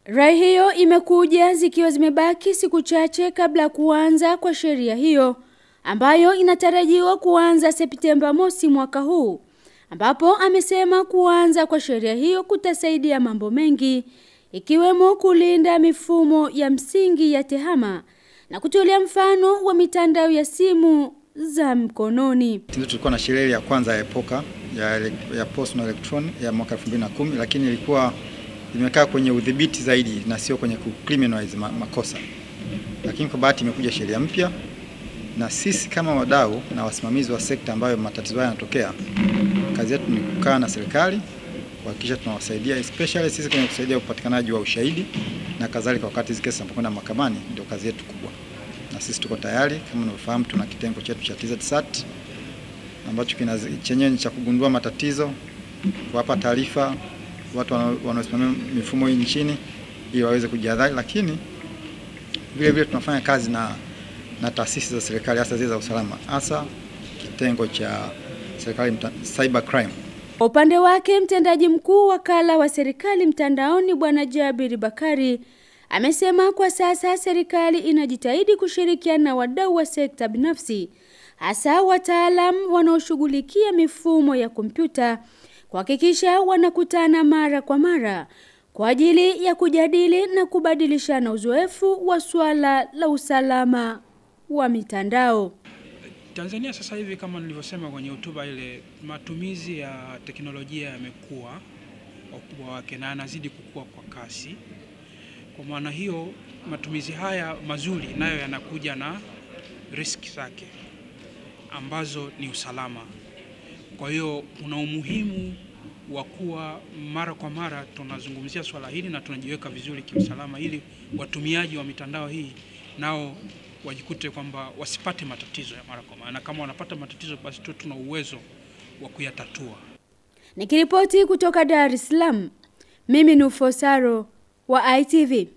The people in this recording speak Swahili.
Rai hiyo imekuja zikiwa zimebaki siku chache kabla kuanza kwa sheria hiyo ambayo inatarajiwa kuanza Septemba mosi mwaka huu, ambapo amesema kuanza kwa sheria hiyo kutasaidia mambo mengi ikiwemo kulinda mifumo ya msingi ya tehama na kutolea mfano wa mitandao ya simu za mkononi. Tulikuwa na sheria ya kwanza ya EPOCA ya Post na Electron ya mwaka 2010, lakini ilikuwa imekaa kwenye udhibiti zaidi na sio kwenye criminalize makosa. Lakini kwa bahati imekuja sheria mpya, na sisi kama wadau na wasimamizi wa sekta ambayo matatizo haya yanatokea, kazi yetu ni kukaa na serikali kuhakikisha tunawasaidia, especially sisi kwenye kusaidia upatikanaji wa ushahidi na kadhalika. Wakati hizo kesi zinapokwenda mahakamani, ndio kazi yetu kubwa. Na sisi tuko tayari, kama unavyofahamu, tuna kitengo chetu cha TZSAT ambacho chenyewe ni cha kugundua matatizo, kuwapa taarifa watu wanaosimamia mifumo hii nchini ili waweze kujihadhari, lakini vile vile tunafanya kazi na taasisi za serikali, hasa zile za usalama, hasa kitengo cha serikali cyber crime. Kwa upande wake, mtendaji mkuu wakala wa serikali mtandaoni Bwana Jabir Bakari amesema kwa sasa serikali inajitahidi kushirikiana na wadau wa sekta binafsi, hasa wataalamu wanaoshughulikia mifumo ya kompyuta, kuhakikisha wanakutana mara kwa mara kwa ajili ya kujadili na kubadilishana uzoefu wa swala la usalama wa mitandao. Tanzania sasa hivi, kama nilivyosema kwenye hotuba ile, matumizi ya teknolojia yamekuwa ukubwa wake na yanazidi kukua kwa kasi. Kwa maana hiyo, matumizi haya mazuri nayo yanakuja na riski zake ambazo ni usalama. Kwa hiyo kuna umuhimu wa kuwa mara kwa mara tunazungumzia swala hili na tunajiweka vizuri kiusalama, ili watumiaji wa mitandao hii nao wajikute kwamba wasipate matatizo ya mara kwa mara, na kama wanapata matatizo basi tuna uwezo wa kuyatatua. Nikiripoti kutoka Dar es Salaam, mimi ni Ufosaro wa ITV.